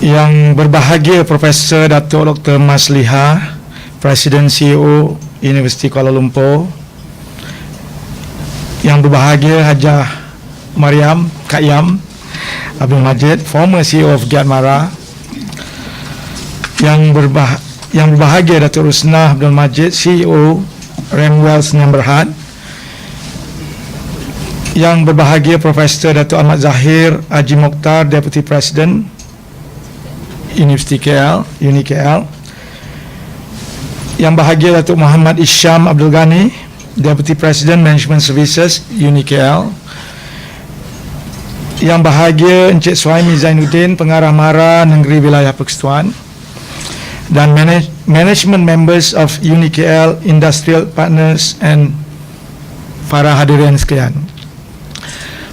Yang berbahagia Profesor Datuk Dr. Masliha, Presiden CEO Universiti Kuala Lumpur. Yang berbahagia Hajah Mariam Kak Yam Abdul Majid, former CEO of Giat Mara. Yang berbahagia Datuk Rusnah Abdul Majid, CEO Remwell Sdn Bhd. Yang berbahagia Profesor Datuk Ahmad Zahir Haji Mokhtar, Deputy President Universiti KL, Uni KL. Yang bahagia Datuk Muhammad Isham Abdul Ghani, Deputy President Management Services, Uni KL. Yang bahagia Encik Suhaimi Zainuddin, Pengarah MARA Negeri Wilayah Persekutuan. Dan management members of Uni KL, Industrial Partners and para hadirin sekalian.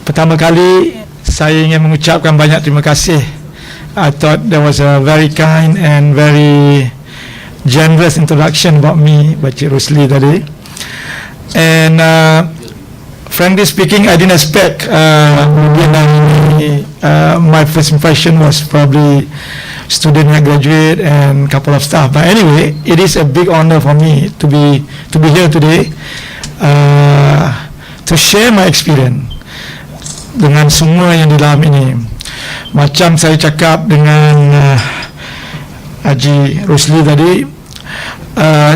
Pertama kali saya ingin mengucapkan banyak terima kasih. I thought there was a very kind and very generous introduction about me by Cik Rusli tadi. And frankly speaking, I didn't expect my first impression was probably student yang graduate and couple of staff. But anyway, it is a big honor for me to be here today to share my experience dengan semua yang di dalam ini. Macam saya cakap dengan Haji Rusli tadi,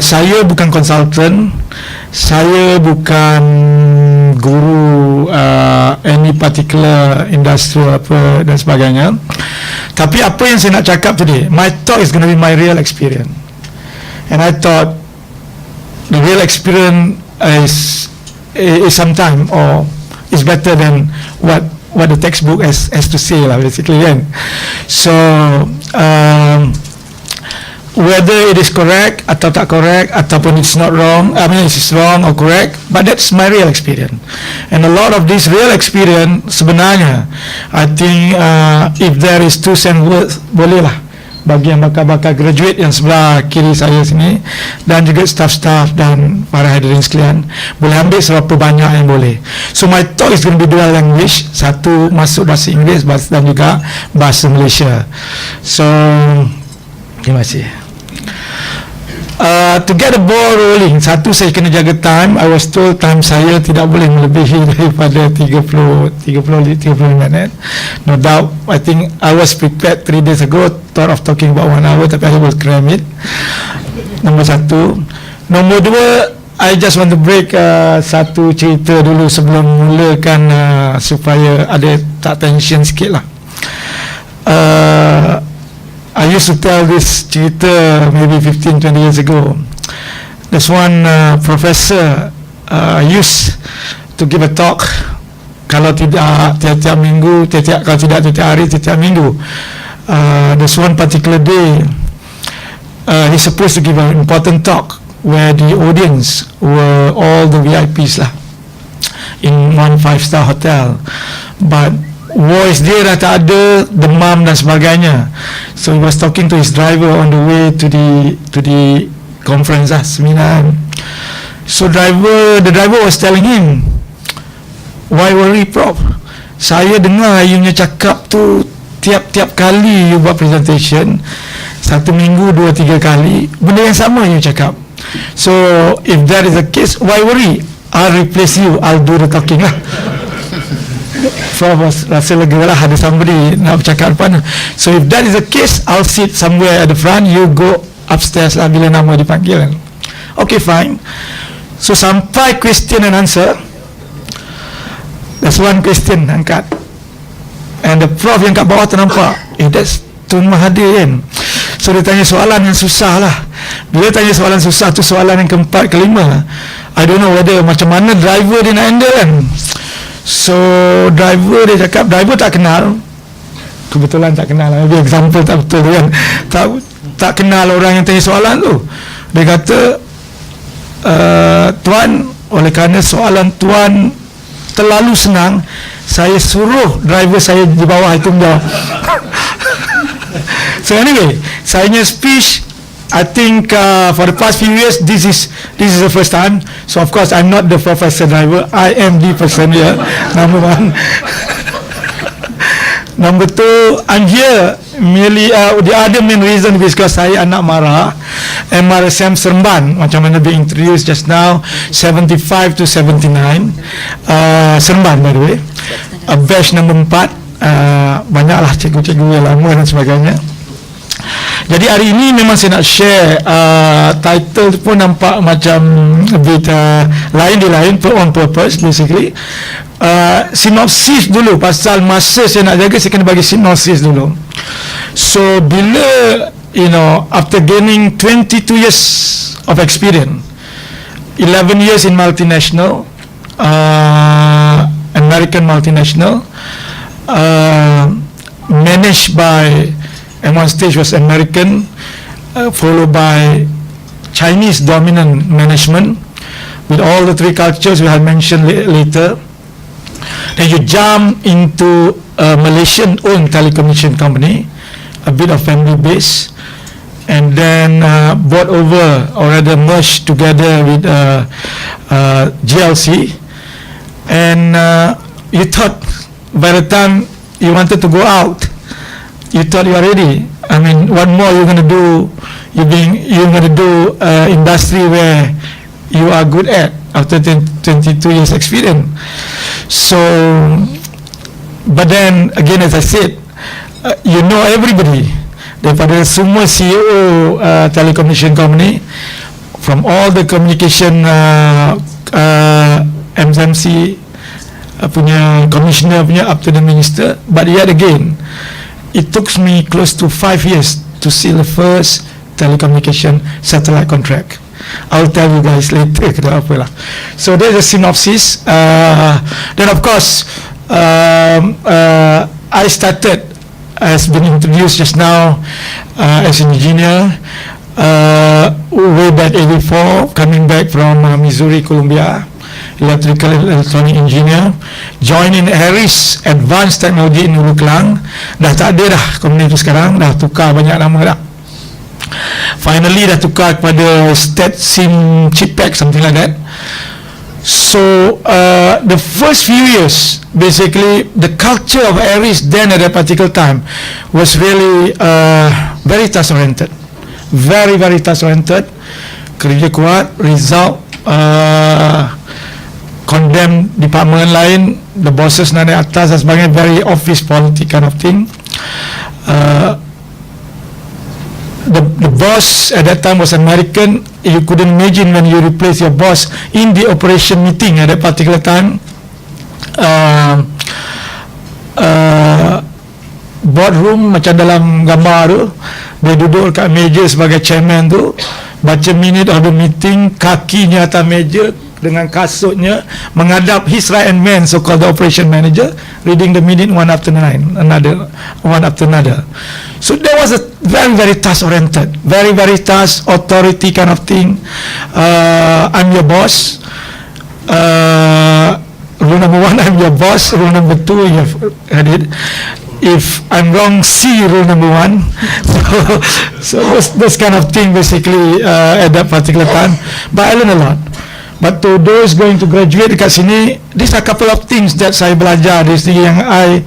saya bukan konsultan, saya bukan guru any particular industry apa dan sebagainya. Tapi apa yang saya nak cakap today, my talk is going to be my real experience. And I thought the real experience is sometime or is better than what the textbook has to say lah, basically kan. So whether it is correct atau tak correct ataupun it's not wrong, I mean it's wrong or correct, but that's my real experience. And a lot of this real experience sebenarnya, I think if there is 2 cent worth, boleh lah bagi yang bakal graduate yang sebelah kiri saya sini, dan juga staff-staff dan para hadirin sekalian, boleh ambil seberapa banyak yang boleh. So my talk is going to be dual language, satu masuk bahasa Inggeris dan juga bahasa Malaysia. So terima kasih. To get the ball rolling, satu, saya kena jaga time. I was told time saya tidak boleh melebihi daripada 30 minit. No doubt, I think I was prepared 3 days ago, thought of talking about 1 hour, tapi I will cram it. Nombor satu. Nombor dua, I just want to break satu cerita dulu sebelum mulakan supaya ada tak tension sikit lah. I used to tell this cerita maybe 15-20 years ago. There's one professor used to give a talk. Kalau tidak tiap-tiap minggu, kalau tidak tiap hari, tiap minggu. There's one particular day he's supposed to give an important talk where the audience were all the VIPs lah in one 5-star hotel. But voice dia dah tak ada, demam dan sebagainya. So he was talking to his driver on the way to the conference seminar. So the driver was telling him, why worry Prof? Saya dengar you punya cakap tu tiap-tiap kali you buat presentation, 1 minggu 2-3 kali benda yang sama you cakap. So if that is the case, why worry? I'll replace you, I'll do the talking lah. Prof rasa lega lah ada somebody nak bercakap depan. So if that is the case, I'll sit somewhere at the front, you go upstairs lah bila nama dipanggil. Okay, fine. So sampai question and answer, there's one question angkat, and the prof yang kat bawah ternampak, that's Tun Mahathir kan. So dia tanya soalan yang susah lah. Bila tanya soalan susah tu, soalan yang keempat, kelima, I don't know whether macam mana driver dia nak handle kan. So driver dia cakap, driver tak kenal, kebetulan tak kenal lah, maybe example tak betul kan, tak kenal orang yang tanya soalan tu. Dia kata, tuan, oleh kerana soalan tuan terlalu senang, saya suruh driver saya di bawah itu menjawab. So anyway, saya punya speech, I think for the past few years, this is the first time. So of course I'm not the professor driver, I am the person here, number one. Number two, I'm here merely the other main reason because saya anak Mara MRSM Seremban, macam mana they introduced just now, 75 to 79 Seremban by the way, batch number 4, banyaklah cikgu-cikgu yang lama dan sebagainya. Jadi hari ini memang saya nak share title pun nampak macam a bit lain di lain, on purpose basically. Sinopsis dulu, pasal masa saya nak jaga, saya kena bagi sinopsis dulu. So bila after gaining 22 years of experience, 11 years in multinational, American multinational, managed by, at one stage was American, followed by Chinese dominant management with all the three cultures we have mentioned later. Then you jump into a Malaysian-owned telecommunication company, a bit of family base, and then bought over or rather merged together with GLC. And you thought by the time you wanted to go out, you thought you are ready. I mean, what more you're going to do? You're going to do industry where you are good at after 22 years experience. So, but then again, as I said, everybody. Daripada semua CEO telecommunication company, from all the communication MMC punya commissioner punya up to the minister. But yet again, it took me close to 5 years to seal the first telecommunication satellite contract. I'll tell you guys later kenapa lah. So there's a synopsis. Then of course, I started, as been introduced just now, as an engineer way back 84, coming back from Missouri, Columbia, electrical and electronic engineer, joining Harris Advanced Technology in Hulu Kelang. Dah tak ada dah company itu sekarang, dah tukar banyak nama dah. Finally dah tukar kepada StatSim Chippack, something like that. So the first few years, basically the culture of Aries then at that particular time was really very task oriented, very task oriented. Kerja kuat, result, condemn department lain, the bosses naik atas dan sebagainya, very office politic kind of thing. The boss at that time was American. You couldn't imagine when you replace your boss in the operation meeting at that particular time. Boardroom macam dalam gambar tu, dia duduk kat meja sebagai chairman tu, baca minute of the meeting, kakinya atas meja dengan kasutnya menghadap his right hand man, so called the operation manager, reading the minute one after another. So there was a very task oriented, very task authority kind of thing. I'm your boss. Rule number 1, I'm your boss. Rule number 2, you have heard it. If I'm wrong, see rule number 1. So this kind of thing basically at that particular time. But I learned a lot. But to those going to graduate dekat sini, these are a couple of things that saya belajar di sini yang I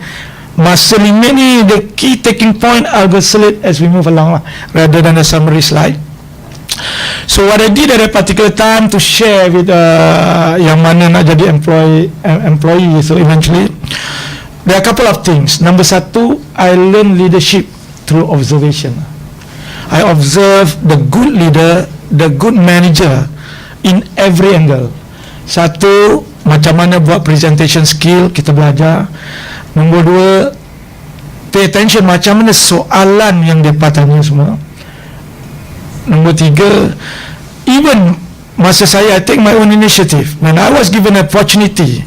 must limit ni, the key taking point I'll go select as we move along lah, rather than a summary slide. So what I did at that particular time to share with yang mana nak jadi employee, so eventually there are a couple of things. Number 1, I learn leadership through observation. I observe the good leader, the good manager in every angle. 1, macam mana buat presentation skill, kita belajar. Nombor 2, pay attention macam mana soalan yang dia tanya semua. Nombor 3, even masa saya, I take my own initiative. When I was given an opportunity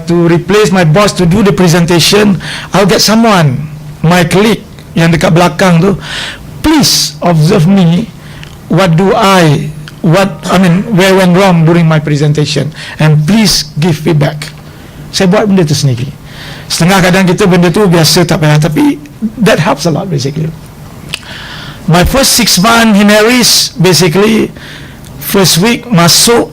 to replace my boss to do the presentation, I'll get someone, my colleague yang dekat belakang tu, please observe me, where went wrong during my presentation, and please give feedback. Saya buat benda tu sendiri. Setengah kadang kita benda tu biasa tak payah, tapi that helps a lot basically. My first 6 months in Aries, basically first week masuk,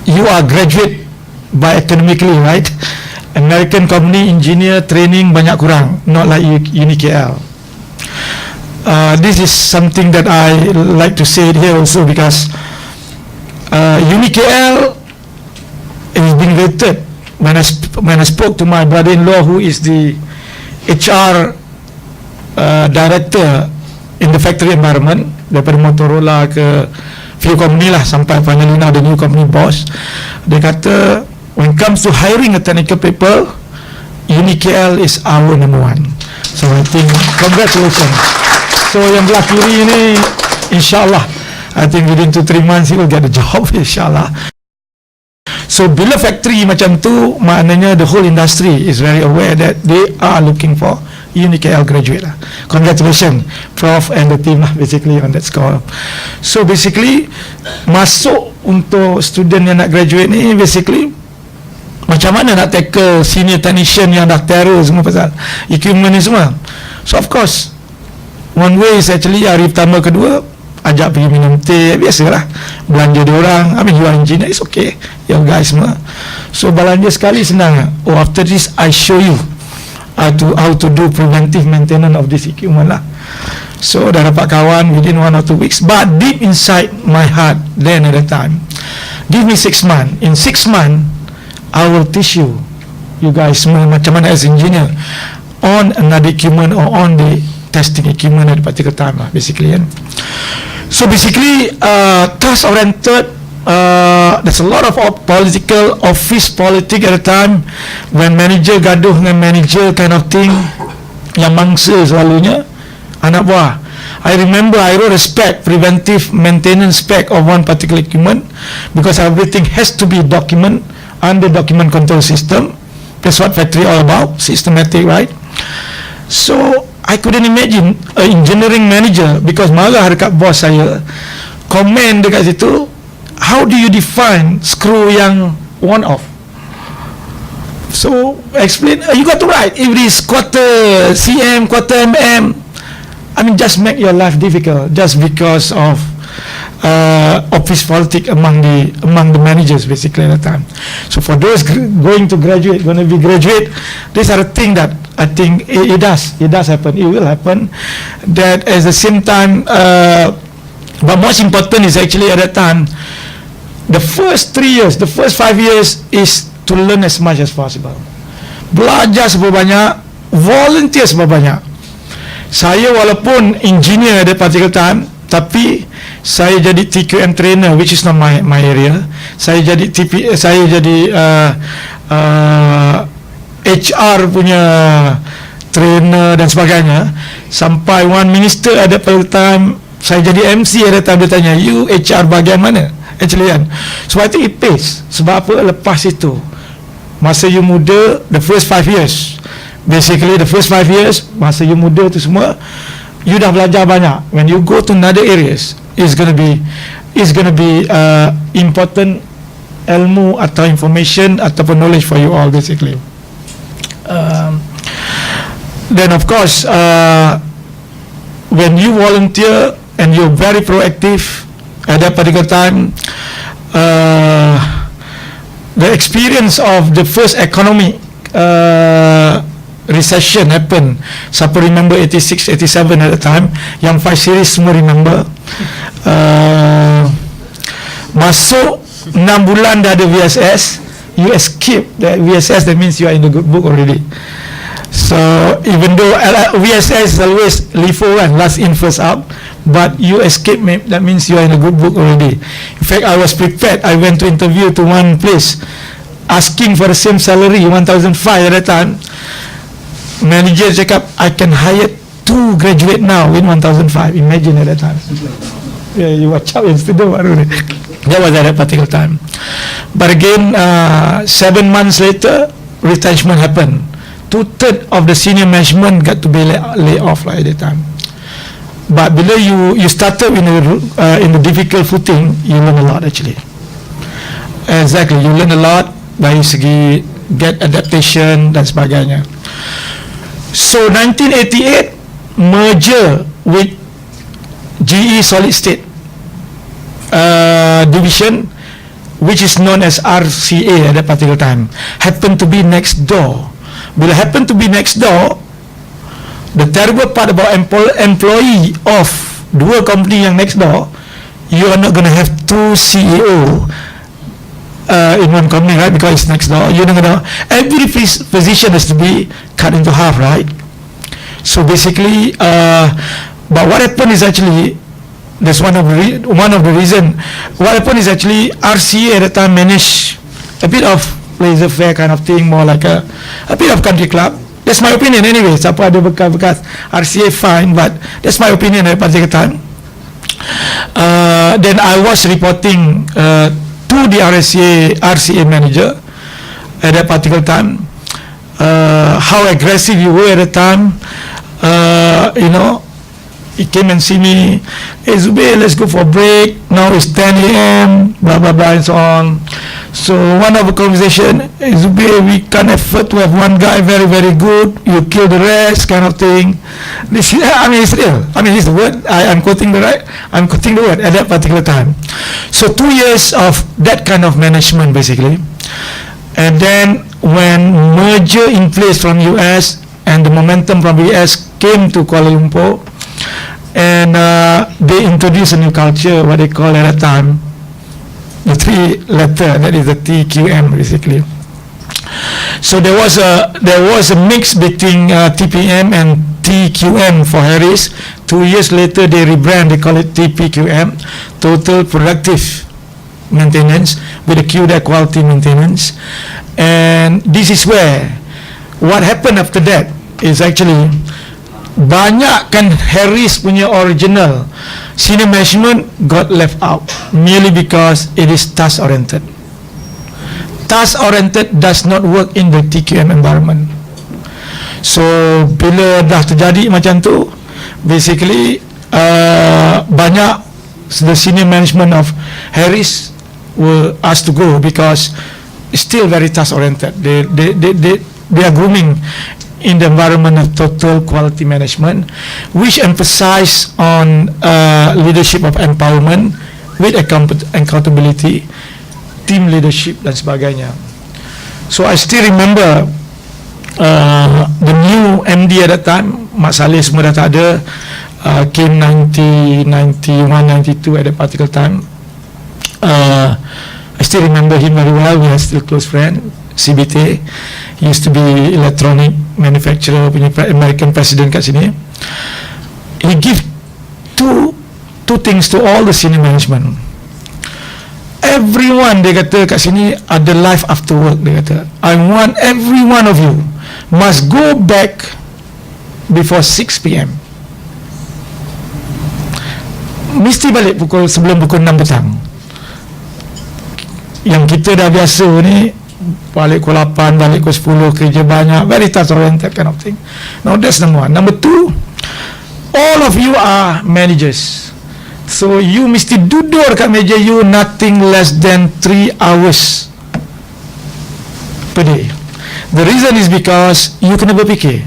you are graduate by academically, right? American company engineer training banyak kurang, not like UniKL. This is something that I like to say it here also, because UniKL is being rated. When I spoke to my brother-in-law, who is the HR director in the factory environment, daripada Motorola ke few company lah, sampai finally now the new company boss, dia kata when it comes to hiring a technical people, UniKL is our number one. So I think congratulations. So yang belah kiri ni, insyaAllah, I think within 2-3 months he will get a job, insyaAllah. So bila factory macam tu, maknanya the whole industry is very aware that they are looking for UniKL graduate lah. Congratulations Prof and the team lah, basically on that score. So basically masuk untuk student yang nak graduate ni, basically macam mana nak tackle senior technician yang dah terror semua pasal equipment ni semua. So of course one way is actually hari pertama kedua ajak pergi minum teh, biasalah belanja diorang. I mean you are engineer, it's okay, you guys semua. So belanja sekali senang. Oh, after this I show you how to do preventive maintenance of this equipment lah. So dah dapat kawan within 1 or 2 weeks. But deep inside my heart then at that time, give me 6 months. In 6 months I will teach you guys semua macam mana as engineer on another equipment or on the testing equipment at a particular time lah, basically kan. So basically task oriented, there's a lot of political, office politics at the time, when manager gaduh dengan manager kind of thing, yang mangsa selalunya anak buah. I remember I wrote a spec, preventive maintenance spec of one particular equipment, because everything has to be document under document control system. That's what factory all about, systematic, right? So I couldn't imagine an engineering manager, because marah dekat bos saya, komen dekat situ, how do you define screw yang one off? So explain, you got to write if it is quarter cm, quarter mm. I mean, just make your life difficult just because of office politics among the managers, basically at the time. So for those going to graduate, going to be graduate, these are the things that I think it does happen, it will happen. That at the same time, but most important is actually at that time, the first 3 years, the first 5 years is to learn as much as possible. Belajar seberapa banyak, volunteer seberapa banyak. Saya walaupun engineer at that particular time, tapi saya jadi TQM trainer, which is not my area. Saya jadi HR punya trainer dan sebagainya. Sampai one minister ada pada time saya jadi MC, ada time dia tanya, you HR bahagian mana? Actually kan. So I think it pays. Sebab apa? Lepas itu, masa you muda, the first 5 years, basically the first 5 years, masa you muda tu semua, you dah belajar banyak. When you go to another areas, it's gonna be important ilmu atau information ataupun knowledge for you all, basically. Then of course, when you volunteer and you're very proactive at that particular time, the experience of the first economic recession happened. Siapa remember 86, 87 at the time, yang 5 series semua remember. Masuk 6 bulan dah ada VSS, you escape that VSS, that means you are in the good book already. So even though VSS is always LIFO kan, last in first out, but you escape, that means you are in a good book already. In fact, I was prepared. I went to interview to one place asking for the same salary, 1,500 at that time. Manager cakap, I can hire 2 graduate now in 1,500. Imagine at that time. Yeah, you watch out yang student baru ni. That was at that particular time. But again, 7 months later, retrenchment happened. 2/3 of the senior management got to be lay off lah at that time. But bila you started in the difficult footing, you learn a lot actually. Exactly, you learn a lot dari segi get adaptation dan sebagainya. So 1988 merger with GE Solid State division. which is known as RCA at that particular time, happened to be next door. Bila happen to be next door, the terrible part about employee of dua company yang next door, you are not going to have two CEO in one company, right? Because it's next door. You're not going to, every position has to be cut into half, right? So basically, but what happened is actually, that's one of the reason. What happened is actually RCA at the time managed a bit of laissez faire kind of thing, more like a bit of country club. That's my opinion anyway. Siapa ada bekas RCA fine, but that's my opinion at that particular time. Then I was reporting to the RCA manager at that particular time, how aggressive you were at the time. You know, he came and see me, hey Zubir, let's go for a break, now it's 10 a.m, blah blah blah and so on. So one of the conversation, hey Zubir, we can't afford to have one guy very very good, you kill the rest kind of thing. This, I mean, it's real. I mean, it's the word, I'm quoting the word at that particular time. So 2 years of that kind of management basically. And then when merger in place from US and the momentum from US came to Kuala Lumpur, and they introduced a new culture, what they call at that time the 3-letter, that is the TQM basically. So there was a mix between TPM and TQM for Harris. 2 years later they rebrand, they call it TPQM, Total Productive Maintenance, with a Q there, Quality Maintenance. And this is where what happened after that is actually banyak kan Harris punya original senior management got left out merely because it is task oriented. Task oriented does not work in the TQM environment. So bila dah terjadi macam tu, basically banyak the senior management of Harris were asked to go because it's still very task oriented. They are grooming in the environment of total quality management, which emphasize on leadership of empowerment with accountability, team leadership dan sebagainya. So I still remember the new MD at that time, Mak Saleh semua dah tak ada, came 1991, 92 at that particular time. I still remember him very well. We are still close friends. CBT, he used to be electronic manufacturer, punya American president kat sini. He give two things to all the senior management. Everyone, dia kata kat sini ada life after work. Dia kata, I want every one of you must go back before 6 p.m. Mesti balik sebelum pukul 6 petang. Yang kita dah biasa ni balik pukul 8, balik pukul 10, kerja banyak, very task oriented kind of thing. Now that's number one. Number two, all of you are managers, so you mesti duduk kat meja you nothing less than 3 hours per day. The reason is because you kena berfikir.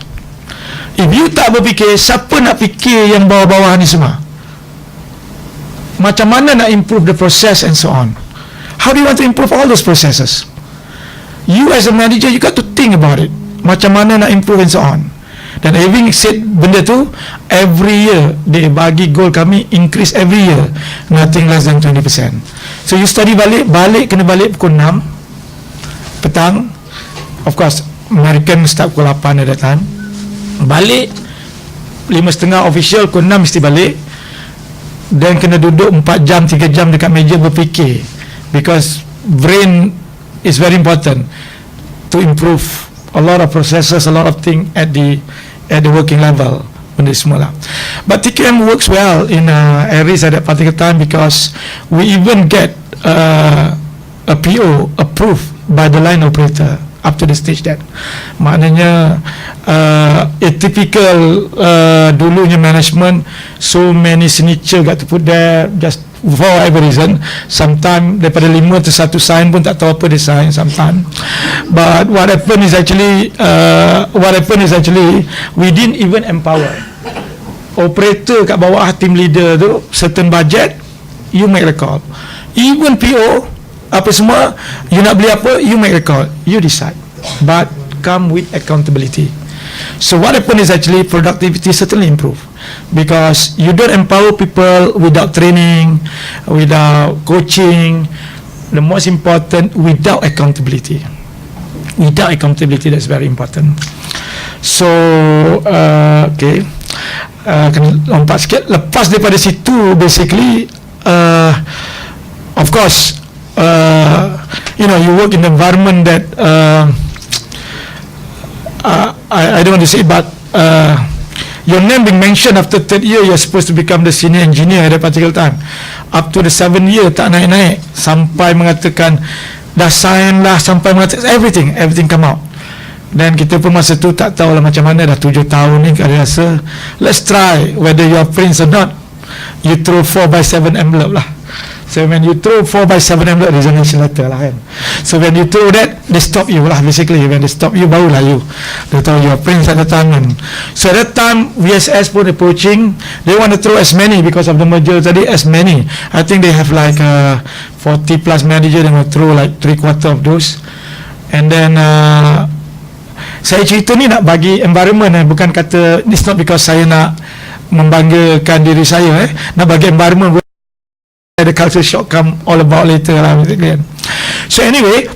If you tak berfikir, siapa nak fikir yang bawah-bawah ni semua? Macam mana nak improve the process and so on? How do you want to improve all those processes? You as a manager, you got to think about it. Macam mana nak improve and so on. Dan having said benda tu, every year dia bagi goal kami increase every year, nothing less than 20%. So you study balik kena balik pukul 6 petang. Of course American start pukul 8 at that time. Balik 5:30 official, pukul 6 mesti balik. Dan kena duduk 4 jam 3 jam dekat meja berfikir, because brain is very important to improve a lot of processes, a lot of things at the working level. Benda semua lah. But TQM works well in Aries at that particular time, because we even get a PO approved by the line operator up to the stage that maknanya a typical dulunya management, so many signature got to put there just for whatever reason. Sometimes daripada 5 to 1 sign pun tak tahu apa dia sign sometimes. But what happened is actually we didn't even empower operator kat bawah team leader tu. Certain budget, you make the call. Even PO, apa semua, you nak beli apa, you make a call, you decide, but come with accountability. So what happened is actually productivity certainly improve, because you don't empower people without training, without coaching. The most important, without accountability. Without accountability, that's very important. So okay, kena lompat sikit. Lepas daripada situ, basically of course, you know, you work in an environment that I don't want to say, but your name being mentioned after third year, you're supposed to become the senior engineer at that particular time. Up to the 7 year tak naik-naik, sampai mengatakan dah sign lah, sampai mengatakan everything come out. Dan kita pun masa tu tak tahu lah macam mana, dah 7 tahun ni kita rasa let's try whether you're prince or not. You throw 4x7 envelope lah. So when you throw 4x7 envelope, resignation letter lah kan. So when you throw that, they stop you lah basically. When they stop you, barulah you they tahu you're prince at the time kan. So at that time VSS pun approaching, they want to throw as many because of the merger tadi, as many. I think they have like 40 plus manager, they will throw like 3/4 of those. And then saya cerita ni nak bagi environment, bukan kata it's not because saya nak membanggakan diri saya, nak bagi environment. The culture shock come all about later lah basically. So anyway,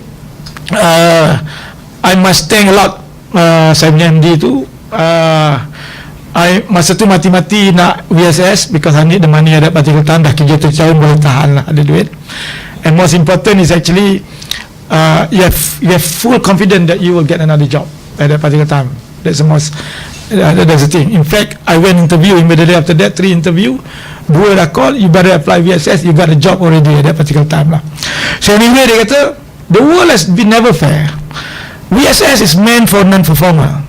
I must thank a lot saya punya MD tu. I masa tu mati-mati nak VSS because I need the money at that particular time. Dah kerja 7 tahun, boleh tahan lah, ada duit. And most important is actually you have full confidence that you will get another job at that particular time. That's the most that's the thing. In fact, I went interview immediately after that, 3 interview, 2 dah call, you better apply VSS, you got a job already at that particular time lah. So anyway, dia kata the world has been never fair. VSS is meant for non-performer.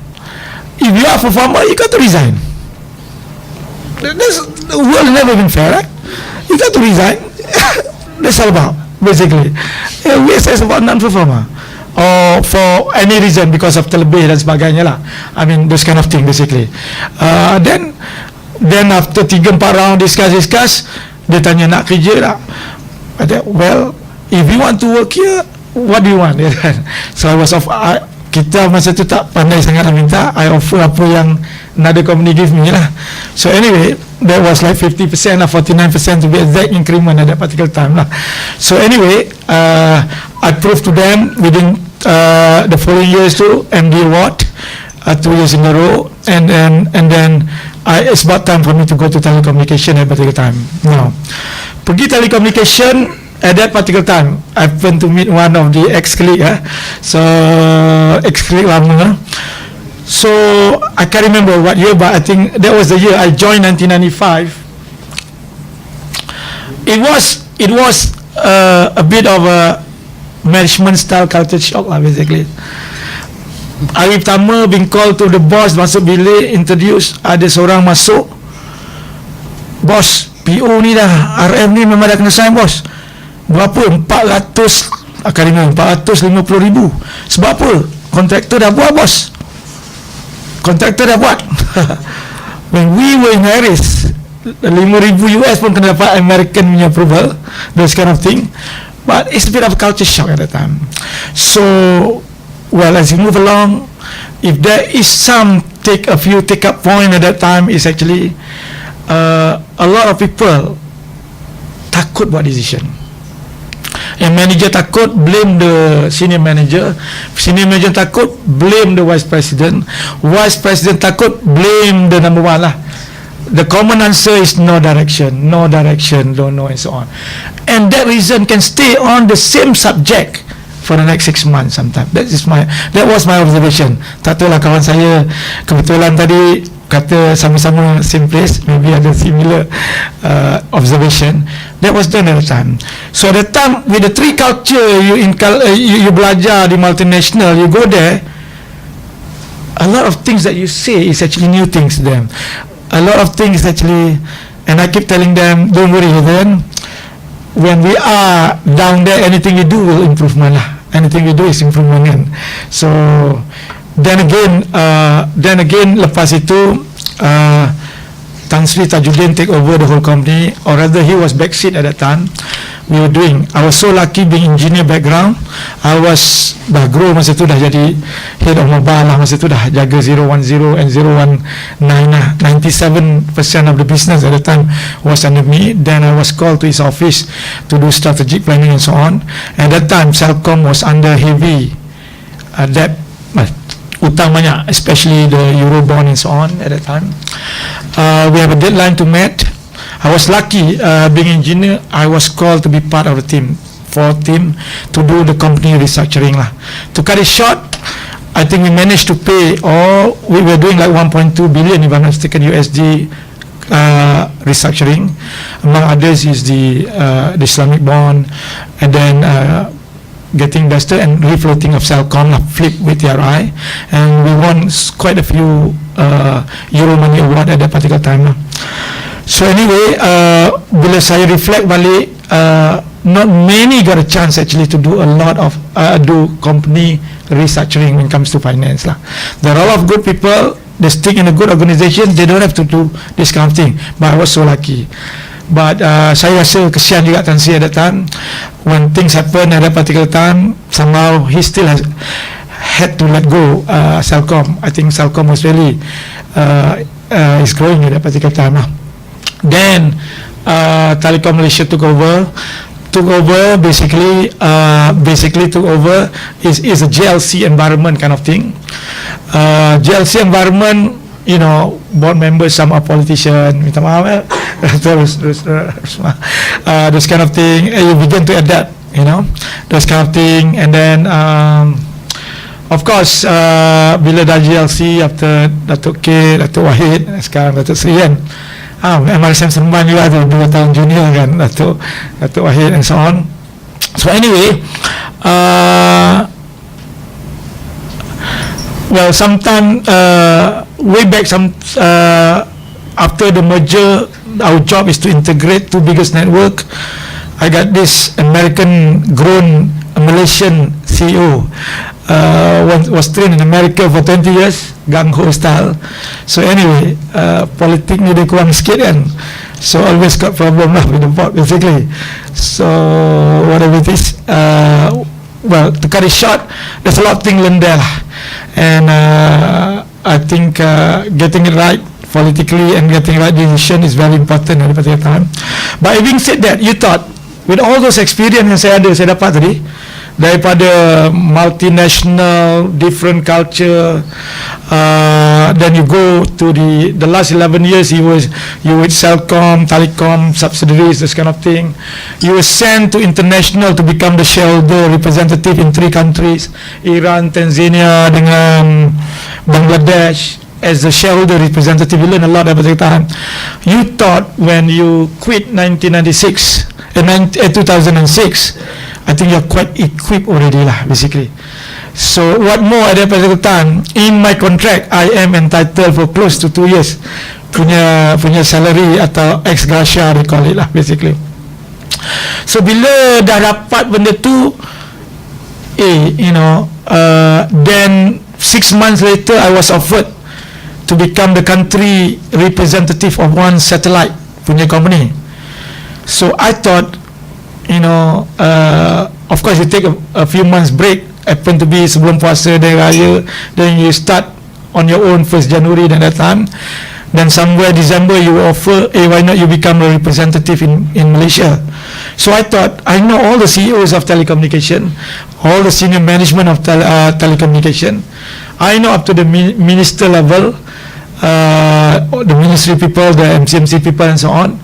If you are a performer, you got to resign. The world has never been fair, right? You got to resign. That's all about basically. VSS is about non-performer, or for any reason, because of terlebih dan sebagainya lah. I mean those kind of thing basically. Then after 3-4 round discuss, dia tanya nak kerja tak? I said, well, if you want to work here, what do you want? So I was kita masa tu tak pandai sangat nak minta, I offer apa yang another company give me lah. So anyway, that was like 50% or 49% to be exact increment at that particular time lah. So anyway, I proved to them within the following years to MD award, 2 years in a row, and then it's about time for me to go to telecommunication at that particular time. Now, pergi telecommunication at that particular time, I happened to meet one of the ex-colleague, so ex-colleague lama. So I can't remember what year, but I think that was the year I joined, 1995. It was a bit of a management style culture shock lah basically. Hari pertama being called to the boss, masuk bilik, introduce, ada seorang masuk, bos, PO ni dah, RM ni memang dah kena sign bos. Berapa? 400, akan dengar 450,000. Sebab apa? Kontraktor dah buat bos, kontraktor dah buat. When we were in Harris, 5,000 US pun kena dapat American punya approval, those kind of thing. But it's a bit of a culture shock at that time. So well, as you move along, if there is a few take up point at that time, is actually a lot of people takut buat decision. Yang manager takut, blame the senior manager takut, blame the vice president takut, blame the number one lah. The common answer is no direction, don't know, and so on. And that reason can stay on the same subject for the next 6 months sometimes. That was my observation. Tak tahu lah, kawan saya kebetulan tadi kata sama-sama same place, maybe ada similar observation. That was done at the time. So at the time, with the 3 culture you belajar di multinational, you go there, a lot of things that you say is actually new things to them. A lot of things actually, and I keep telling them, don't worry, then when we are down there, anything you do will improvement lah. Anything you do is improvement kan. So then again lepas itu Tan Sri Tajuddin take over the whole company, or rather he was backseat at that time. we were doing. I was so lucky being engineer background. I was dah grow masa tu, dah jadi head of mobile lah masa tu, dah jaga 010 and 019 lah. 97% of the business at the time was under me. Then I was called to his office to do strategic planning and so on. At that time Celcom was under heavy debt, utang banyak, especially the Eurobond and so on at that time. We have a deadline to meet. I was lucky, being engineer, I was called to be part of the team to do the company restructuring lah. To cut it short, I think we managed to pay, or we were doing like 1.2 billion if I'm not mistaken USD restructuring. Among others is the Islamic bond, and then getting invested and refloating of Celcom, flip with TRI, and we won quite a few Euro Money Award at that particular time. So anyway, bila saya reflect balik, not many got a chance actually to do a lot of do company restructuring when it comes to finance lah. There are a lot of good people, they stick in a good organisation, they don't have to do this kind of thing. But I was so lucky. But saya rasa kesian juga Tan Sri at that time. When things happen at that particular time, somehow he still had to let go Celcom. I think Celcom was really is growing at that particular time lah. Then Telekom Malaysia took over. Basically took over is a JLC environment kind of thing. JLC environment, you know, board members, some are politicians, minta maaf those kind of thing. You begin to adapt, you know, those kind of thing. And then of course bila dah JLC, after Datuk K, Datuk Wahid, sekarang Datuk Sri kan, MRSM Seremban juga tu 2 tahun junior kan, Datuk Wahid and so on. So anyway, well, sometime way back, after the merger, our job is to integrate two biggest network. I got this American grown Malaysian CEO, was trained in America for 20 years, gang ho style. So anyway, politik ni dia kurang sikit kan, so always got problem lah with the board basically. So whatever it is, well, to cut it short, there's a lot of things learned there lah. And I think getting it right politically and getting right decision is very important at the particular time. But having said that, you thought with all those experience yang saya dapat tadi, daripada multinational, different culture, then you go to the last 11 years you with Celcom, Telecom subsidiaries, this kind of thing. You were sent to international to become the shareholder representative in 3 countries, Iran, Tanzania dengan Bangladesh. As a shareholder representative, you learn a lot about the time. You thought when you quit 2006, I think you're quite equipped already lah, basically. So what more at that particular time, in my contract, I am entitled for close to 2 years punya salary atau ex gratia they call it lah, basically. So bila dah dapat benda tu, you know, then 6 months later I was offered to become the country representative of one satellite punya company. So I thought, you know, of course you take a few months break, happen to be sebelum puasa dan raya, then you start on your own 1st January at that time. Then somewhere December you offer, why not you become a representative in Malaysia. So I thought, I know all the CEOs of telecommunication, all the senior management of telecommunication, I know up to the minister level, the ministry people, the MCMC people and so on.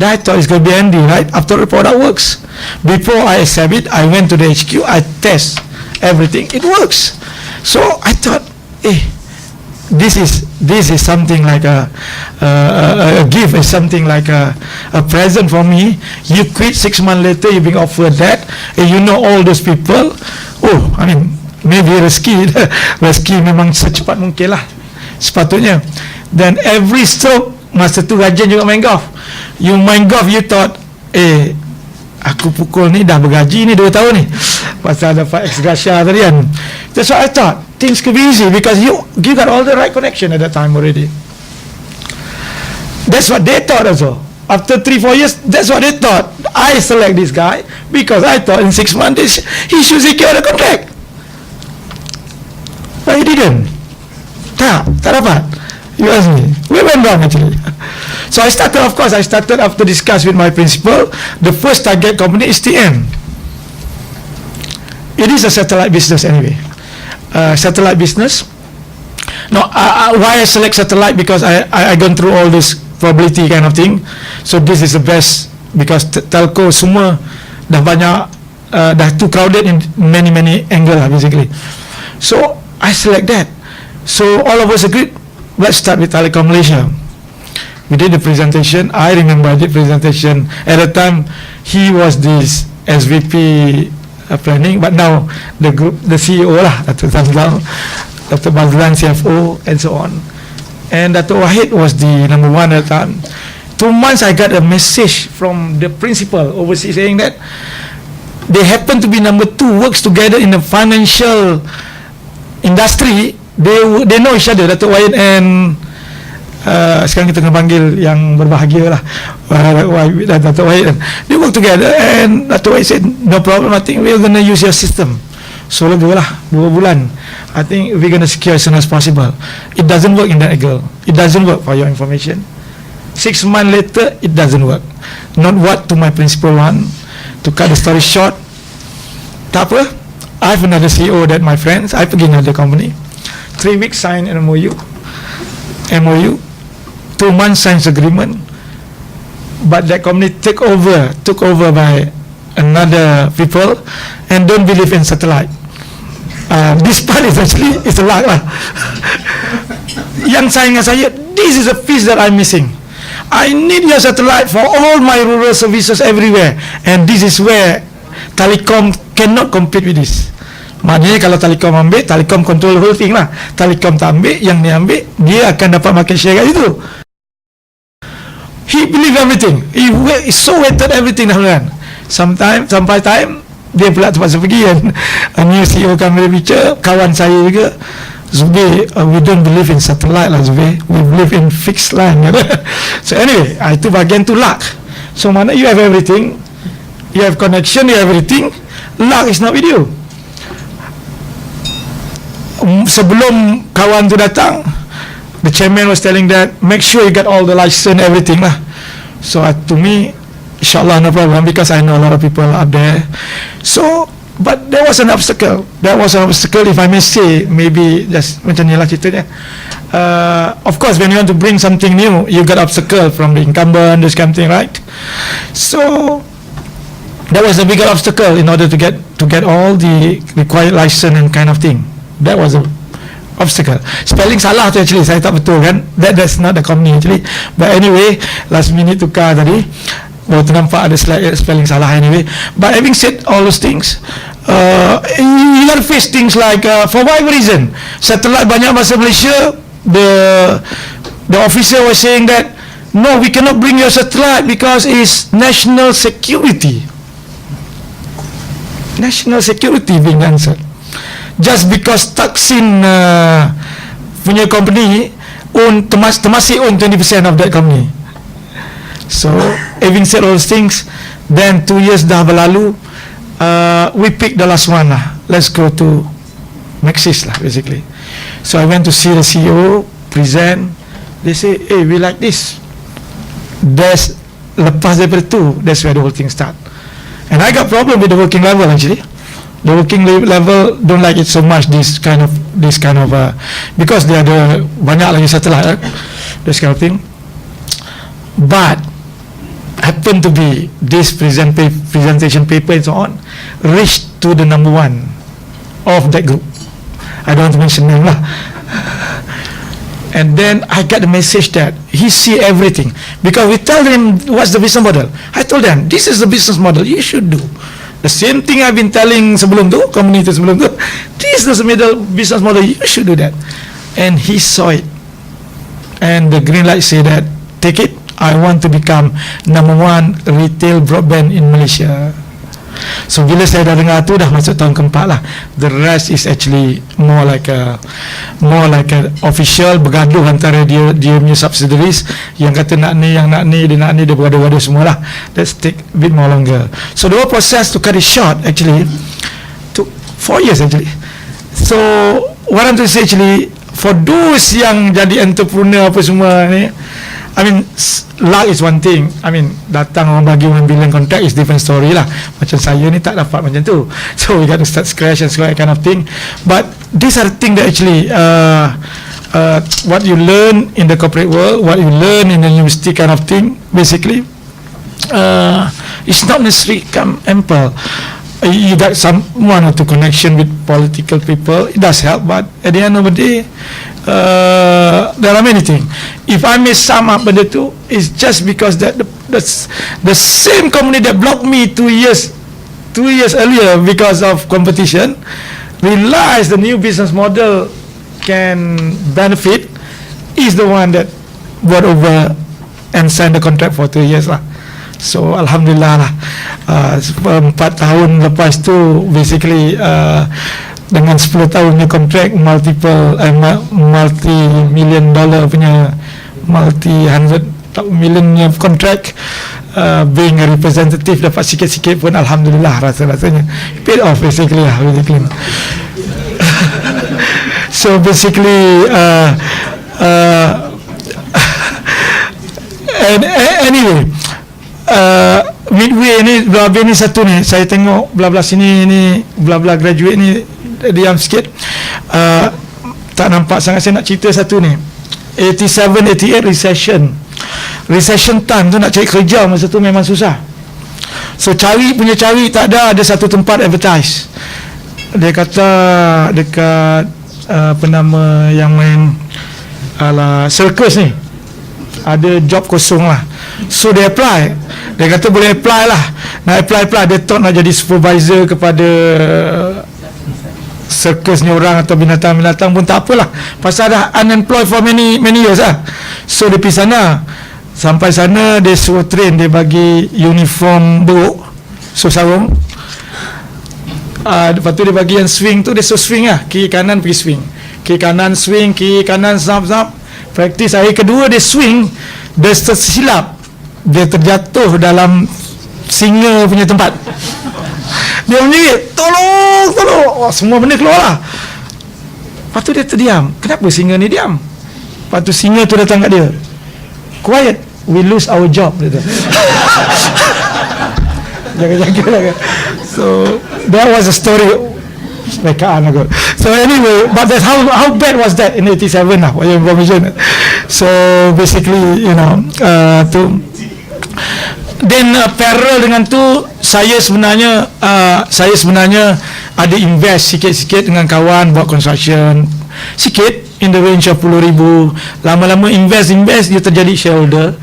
I thought it's going to be handy, right? After the product works. Before I accept it, I went to the HQ, I test everything, it works. So I thought, this is something like a gift, is something like a present for me. You quit 6 months later, you being offered that, and you know all those people. Oh, I mean, maybe rezeki memang secepat mungkin lah sepatutnya. Then every stroke, masa tu rajin juga main golf. You main golf, you thought, aku pukul ni dah bergaji ni 2 tahun ni pasal dapat ex gratia tadi kan. That's what I thought, things could be easy because you got all the right connection at that time already. That's what they thought also. After 3-4 years, that's what they thought. I select this guy because I thought in 6 months he should secure the contract. But he didn't. Tak dapat. You ask me. We went wrong actually. So I started after discuss with my principal. The first target company is TM. It is a satellite business anyway. Satellite business. No, why I select satellite? Because I gone through all this probability kind of thing. So this is the best because telco semua dah banyak, dah too crowded in many angle lah basically. So I select that. So all of us agreed, let's start with Telekom Malaysia. We did the presentation. I remember I did presentation. At the time, he was this SVP planning, but now the group, the CEO lah, Dr. Bazlan CFO, and so on. And Dr. Wahid was the number one at the time. 2 months I got a message from the principal overseas saying that they happen to be number 2, works together in the financial industry. They know each other, Dato' Wahid and sekarang kita kena panggil yang berbahagia lah, Dato' Wahid. They work together and Dato' Wahid said, no problem, I think we're going to use your system. So lega lah, 2 bulan. I think we're going to secure as soon as possible. It doesn't work in that angle. It doesn't work, for your information. 6 months later, it doesn't work. Not what to my principal want. To cut the story short, tak apa, I have another CEO that my friends, I pergi another company. 3 weeks sign an MOU. 2 months signs agreement. But that company took over by another people and don't believe in satellite. This part is actually is a lot lah. Yang saya dengan saya, this is a piece that I'm missing. I need your satellite for all my rural services everywhere, and this is where Telekom cannot compete with this. Maknanya kalau Telekom ambil, Telekom control the whole thing lah. Telekom tak ambil, yang dia ambil, dia akan dapat market share kat situ. He believe everything. He so waited everything dah kan. Sampai time dia pula terpaksa pergi kan. A new CEO come picture, kawan saya juga, Zubi, we don't believe in satellite lah Zubi, we believe in fixed line. So anyway, itu bagian tu luck. So mana you have everything, you have connection, you have everything, luck is not with you. Sebelum kawan tu datang, the chairman was telling that make sure you get all the license, everything lah. So to me, inshallah no problem, because I know a lot of people up there. So but there was an obstacle. If I may say, maybe just macam ni lah ceritanya. Of course, when you want to bring something new, you got obstacle from the incumbent, this kind of thing, right? So that was a bigger obstacle in order to get all the required license and kind of thing. That was a obstacle. Spelling salah tu actually, saya tak betul kan. That's not the company actually. But anyway, last minute tukar tadi. Baru ternampak ada spelling salah anyway. But having said all those things, you gotta face things like for whatever reason, satellite banyak bahasa Malaysia, the officer was saying that no, we cannot bring your satellite because it's national security. National security being answered. Just because Taksin punya company termasih own 20% of that company. So having said all those things, then 2 years dah berlalu, we pick the last one lah. Let's go to Maxis lah basically. So I went to see the CEO, present. They say, hey, we like this. Lepas daripada tu, that's where the whole thing start. And I got problem with the working level actually. The working level don't like it so much, this kind of because they ada banyak lagi satellite, this kind of thing. But happen to be this presentation paper and so on reached to the number 1 of that group. I don't want to mention name lah. And then I got the message that he see everything, because we tell him what's the business model. I told them, this is the business model you should do. The same thing I've been telling sebelum tu, community sebelum tu. This is the business model, you should do that. And he saw it. And the green light say that, take it, I want to become number 1 retail broadband in Malaysia. So bila saya dah dengar tu, dah masuk tahun keempat lah. The rest is actually more like a official, bergaduh antara dia punya subsidiaries, yang kata nak ni, yang nak ni, dia bergaduh-gaduh semua lah. Let's take a bit more longer. So the whole process, to cut it short, actually took 4 years actually. So what I'm trying to say actually, for those yang jadi entrepreneur apa semua ni, I mean, luck is one thing. I mean, datang orang bagi 1 billion contract is different story lah. Macam saya ni tak dapat macam tu. So we got to start scratch and so that kind of thing. But these are the things that actually what you learn in the corporate world, what you learn in the university kind of thing, basically, it's not necessarily ample. You got some one or two connection with political people, it does help, but at the end of the day, there are many things. If I may sum up benda tu, it's just because that the same company that blocked me 2 years earlier because of competition realized the new business model can benefit, is the one that brought over and signed the contract for 2 years lah. So alhamdulillah lah, 4 tahun lepas tu basically dengan 10 tahunnya kontrak, multi-million dollar punya, multi-hundred million kontrak, being a representative, dapat sikit-sikit pun alhamdulillah, rasanya paid off basically lah, basically. So basically anyway, midway ni, bla-bla ni satu ni, saya tengok bla-bla sini ni, bla-bla graduate ni, diam sikit, tak nampak sangat. Saya nak cerita satu ni, 87-88 recession time tu, nak cari kerja masa tu memang susah. So cari tak ada satu tempat advertise. Dia kata dekat apa nama yang main circus ni ada job kosong lah. So dia apply, dia kata boleh apply lah. Nak apply, dia thought nak jadi supervisor kepada circus ni orang atau binatang-binatang pun tak apalah, pasal dah unemployed for many years lah. So dia pergi sana, sampai sana dia suruh train, dia bagi uniform buruk, so sarung, lepas tu dia bagi yang swing tu, dia suruh swing lah, kiri kanan pergi swing, kiri kanan swing, kiri kanan zap, praktis. Hari kedua dia swing, dia tersilap, dia terjatuh dalam singa punya tempat. Dia menjerit, tolong. Wah, semua benda keluar lah. Lepas tu dia terdiam. Kenapa singa ni diam? Lepas tu singa tu datang kat dia, quiet, we lose our job, dia kata. Jaga-jaga lah kan. So that was a story. Rekaan aku. So anyway, but that's how bad was that in 87 lah, what information. So basically, you know, then parallel dengan tu, saya sebenarnya ada invest sikit-sikit dengan kawan, buat construction sikit in the range of 10,000. Lama-lama invest dia terjadi shareholder,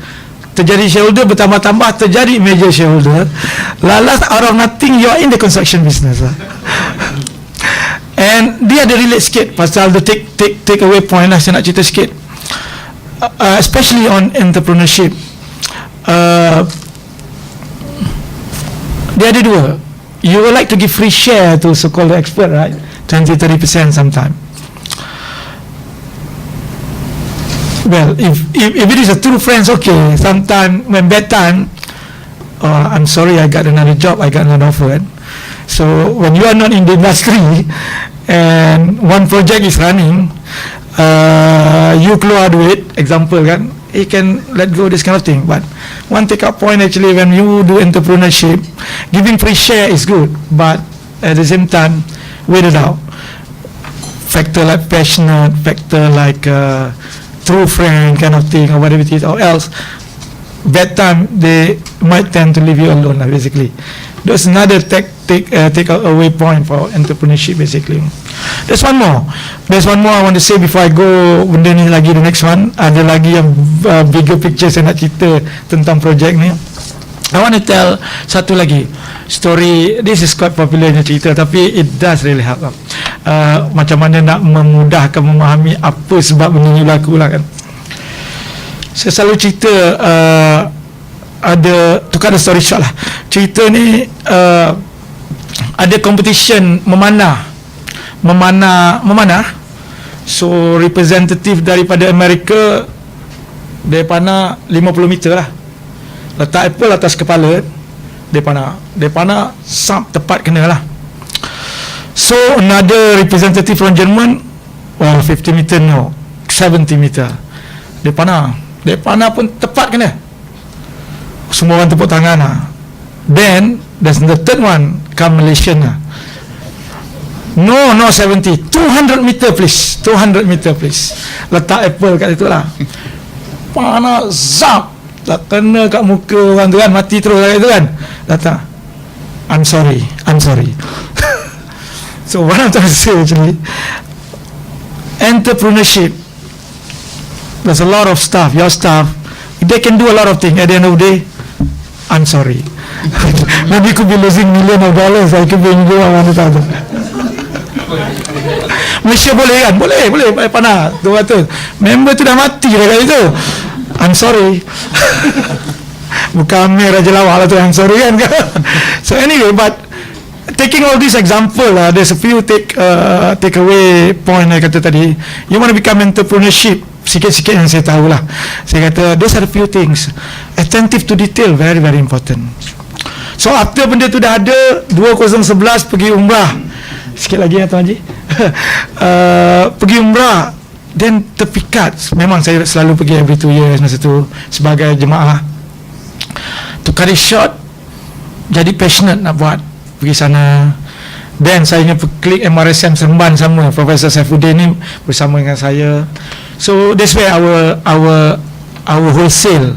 bertambah-tambah terjadi major shareholder. Last out of nothing, you are in the construction business lah. And dia ada relate sikit pasal the take away point lah, saya nak cerita sikit, especially on entrepreneurship. Dia ada dua. You would like to give free share to so-called expert, right? 20-30% sometime. Well, if it is a true friends, okay. Sometime when bad time, I'm sorry, I got another job, I got another offer. Right? So when you are not in the industry and one project is running, you keluar duit, example kan, you can let go this kind of thing. But one take up point actually, when you do entrepreneurship, giving free share is good, but at the same time, wait it out. Factor like passionate, factor like true friend kind of thing, or whatever it is, or else bad time they might tend to leave you alone lah, basically. That's another take away point for entrepreneurship basically. There's one more I want to say before I go. Benda ni lagi, the next one ada lagi yang bigger picture saya nak cerita tentang projek ni. I want to tell satu lagi story. This is quite popular ni cerita, tapi it does really help. Macam mana nak memudahkan memahami apa sebab benda ni berlaku lah kan. Saya selalu cerita, ada, to cut the story short lah, cerita ni ada competition memanah. So representative daripada Amerika, dia panah 50 meter lah, letak apple atas kepala, dia panah sap tepat kena lah. So another representative from Jerman, 50 meter, no, 70 meter, dia panah pun tepat kena. Semua orang tepuk tangan lah. Then there's the third one, come Malaysian lah. No 70, 200 meter please, 200 meter please. Letak apple kat situ lah. Panah zap, tak kena kat muka orang tu kan, mati terus kat situ kan. Letak, I'm sorry. So what I'm trying to say actually, entrepreneurship, there's a lot of stuff, your staff, they can do a lot of things. At the end of the day, I'm sorry. Maybe could be losing millions of dollars, I could be in jail, Malaysia boleh kan? Boleh panah 200. Member tu dah mati kat itu. I'm sorry. Bukan Amir Raja Lawak lah tu, I'm sorry kan. So anyway, but taking all this example lah, there's a few take away point I kata tadi. You want to become entrepreneurship, sikit-sikit yang saya tahu lah. Saya kata those are the few things. Attentive to detail, very very important. So after benda tu dah ada, 2011 pergi umrah. Sikit lagi ya Tuan Haji. Pergi umrah, then terpikat. Memang saya selalu pergi every 2 years masa tu sebagai jemaah. To cut it short, jadi passionate nak buat, pergi sana. Then saya ingin klik MRSM Seremban sama Profesor Saifuddin ni bersama dengan saya. So that's where our wholesale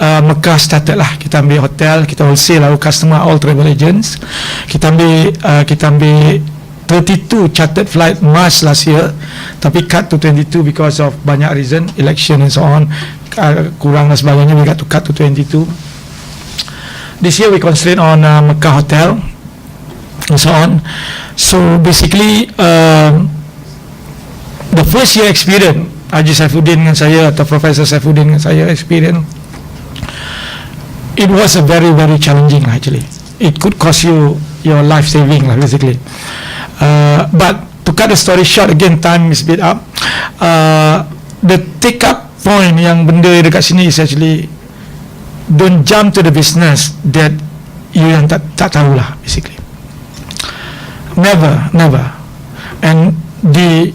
Mekah started lah. Kita ambil hotel, kita wholesale our customer, all travel agents. Kita ambil 32 chartered flight March last year, tapi cut to 22 because of banyak reason, election and so on, kurang dan sebagainya. We got to cut to 22. This year we concentrate on Mecca hotel and so on. So basically the first year experience Haji Saifuddin dengan saya atau Profesor Saifuddin dengan saya experience, it was a very very challenging actually. It could cost you your life saving lah basically. But to cut the story short, again time is beat up. The take up point yang benda dekat sini is actually don't jump to the business that you yang tak tahulah basically. Never. And the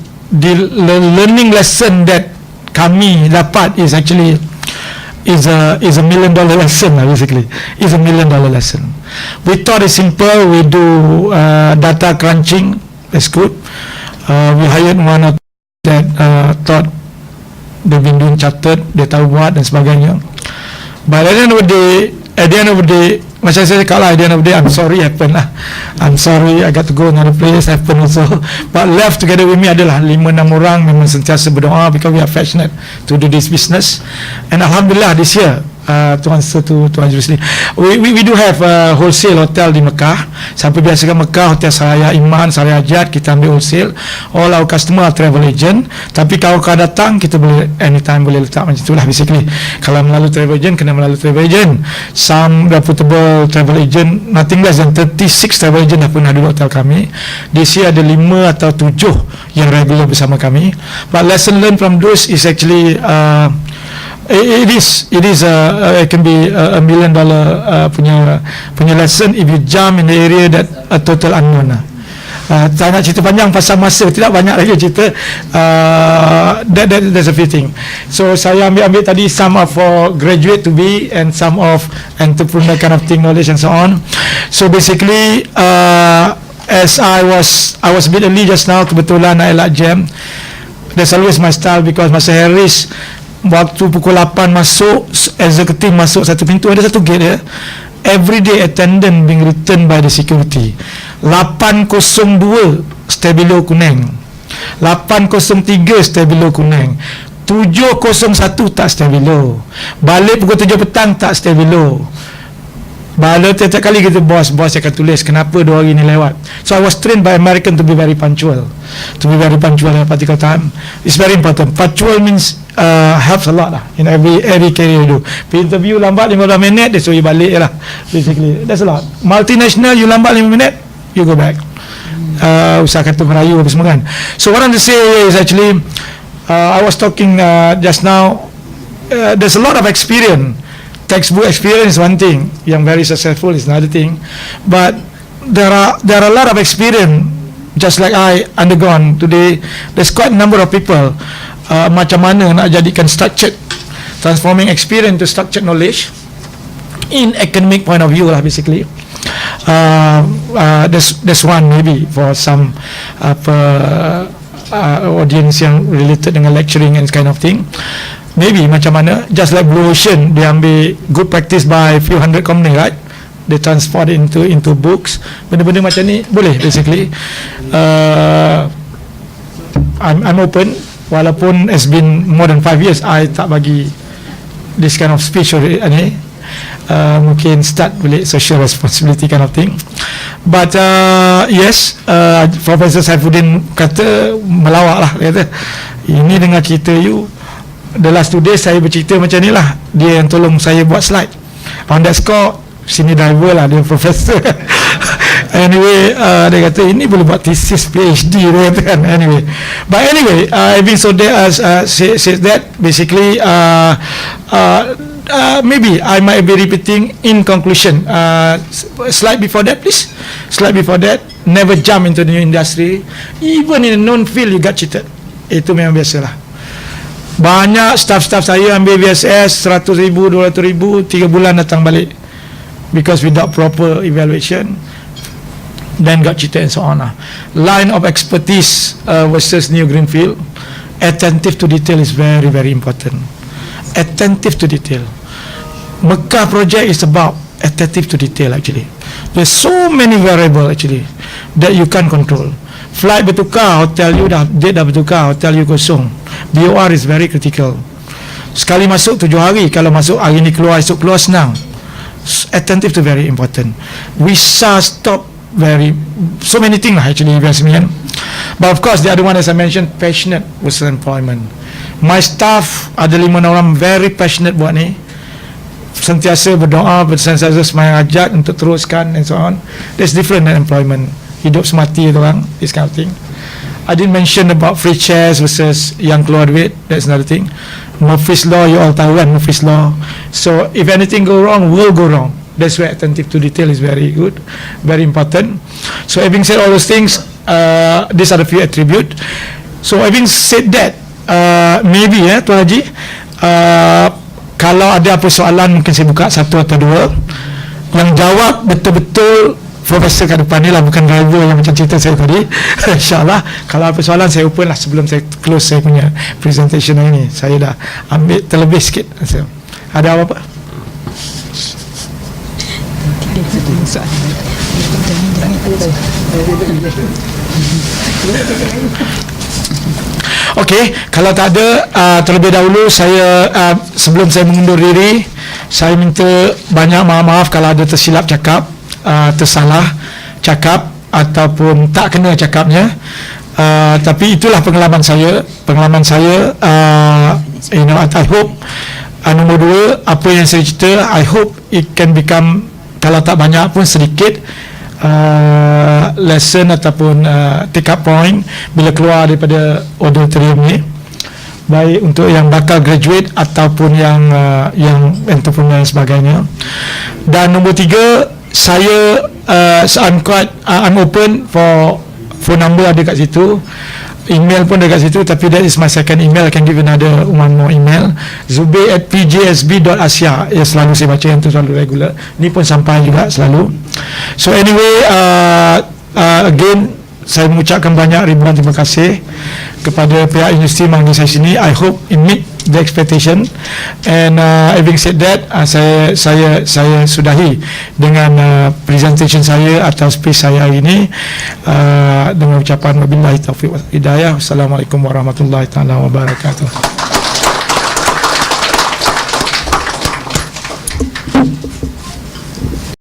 learning lesson that kami dapat is actually is a $1 million lesson lah basically. It's a $1 million lesson. We thought it's simple. We do data crunching. That's good. We hired one of that thought they've been doing chartered, dia tahu buat dan sebagainya. But at the end of the day, macam saya cakap lah, at the end of the day, I'm sorry happen lah. I'm sorry I got to go another place, happen also. But left together with me adalah 5-6 orang, memang sentiasa berdoa because we are passionate to do this business. And Alhamdulillah this year, Tuan Jurusli, we do have wholesale hotel di Mekah. Sampai biasa kan Mekah, Hotel Saraya Iman, Saraya Ajat, kita ambil wholesale. All our customer are travel agent. Tapi kalau kau datang, kita boleh anytime boleh letak macam itulah basically. Kalau melalui travel agent, kena melalui travel agent. Some reputable travel agent, nothing less than 36 travel agent dah pernah duduk hotel kami. This year ada 5 atau 7 yang regular bersama kami. But lesson learned from those is actually it can be $1 million punya lesson if you jump in the area that a total unknown lah. Tak nak cerita panjang pasal masa, tidak banyak lagi cerita. There's a few things. So saya ambil tadi some of for graduate to be and some of entrepreneur kind of thing, knowledge and so on. So basically as I was a bit early just now, kebetulan I elak jam. That's always my style because masa Harris waktu pukul 8 masuk, executive masuk satu pintu, ada satu gate ya. Every day attendant being returned by the security. 802 stabilo kuning, 803 stabilo kuning, 701 tak stabilo, balik pukul 7 petang tak stabilo. Balik tiap kali kita bos akan tulis kenapa 2 hari ni lewat. So I was trained by American to be very punctual, at particular time. It's very important. Punctual means helps a lot lah in every career you do. Interview lambat 15 minit, dia suruh balik je lah basically. That's a lot. Multinational, you lambat 5 minit, you go back. Usaha kata merayu apa semua kan. So what I'm to say is actually I was talking just now, there's a lot of experience. Textbook experience is one thing, yang very successful is another thing, but there are a lot of experience just like I undergone today. There's quite a number of people macam mana nak jadikan structured, transforming experience to structured knowledge in academic point of view lah basically. There's one maybe for some audience yang related dengan lecturing and kind of thing. Maybe macam mana, just like Blue Ocean, dia ambil good practice by few hundred company, right? They transport it into books. Benda-benda macam ni boleh basically. I'm open, walaupun it's been more than 5 years I tak bagi this kind of speech ni. Mungkin start boleh social responsibility kind of thing. But yes, Professor Saifuddin kata melawak lah, kata ini dengan cerita you the last 2 days saya bercerita macam ni lah, dia yang tolong saya buat slide. On that score, sini driver lah, dia professor. Anyway, dia kata ini boleh buat thesis PhD, dia kata kan. Anyway, but anyway, having so that says that basically maybe I might be repeating in conclusion. Slide before that please. Slide before that, never jump into the new industry. Even in a known field you got cheated. Itu memang biasalah. Banyak staff-staff saya ambil VSS 100,000, 200,000, 3 bulan datang balik because without proper evaluation, then got cheated and so on. Line of expertise versus new greenfield. Attentive to detail is very, very important. Attentive to detail. Mekah project is about attentive to detail actually. There's so many variable actually that you can't control. Flight bertukar, hotel you dah, date dah bertukar, hotel you kosong. BOR is very critical. Sekali masuk 7 hari, kalau masuk hari ni keluar, esok keluar, senang. Attentive to very important. Visa stop very, so many things lah actually investment. But of course the other one as I mentioned, passionate with employment. My staff ada 5 orang very passionate buat ni, sentiasa berdoa, bersentiasa semangat ajak untuk teruskan and so on. That's different than employment. Hidup semati itu orang, this kind of thing. I didn't mention about free chairs versus yang keluar duit. That's another thing. Murphy's Law, you all tahu kan, Murphy's Law. So if anything go wrong, will go wrong. That's why attentive to detail is very good, very important. So having said all those things, these are the few attributes. So having said that, maybe Tuan Haji, kalau ada apa soalan, mungkin saya buka 1 atau 2. Yang jawab betul-betul Profesor kat depan ni lah, bukan driver yang macam cerita saya tadi. InsyaAllah, kalau apa soalan saya open lah sebelum saya close saya punya presentation hari ni. Saya dah ambil terlebih sikit. So, ada apa-apa? Okey, kalau tak ada, terlebih dahulu saya sebelum saya mengundur diri, saya minta banyak maaf kalau ada tersilap cakap, tersalah cakap ataupun tak kena cakapnya. Tapi itulah pengalaman saya. I hope nombor 2, apa yang saya cerita, I hope it can become, kalau tak banyak pun sedikit, lesson ataupun take up point bila keluar daripada auditorium ni, baik untuk yang bakal graduate ataupun yang entrepreneur dan sebagainya. Dan nombor 3, saya I'm open for phone number ada kat situ, email pun ada kat situ, tapi that is my second email. I can give another one more email, zubair@pjsb.asia. Ya, selalu saya baca yang tu, selalu regular. Ni pun sampai juga selalu. So anyway, again saya mengucapkan banyak ribuan terima kasih kepada pihak universiti manggil saya sini. I hope it meet the expectation. And having said that, saya sudahi dengan presentation saya atau speech saya hari ini dengan ucapan wabillahi taufiq wal hidayah. Assalamualaikum warahmatullahi taala wabarakatuh.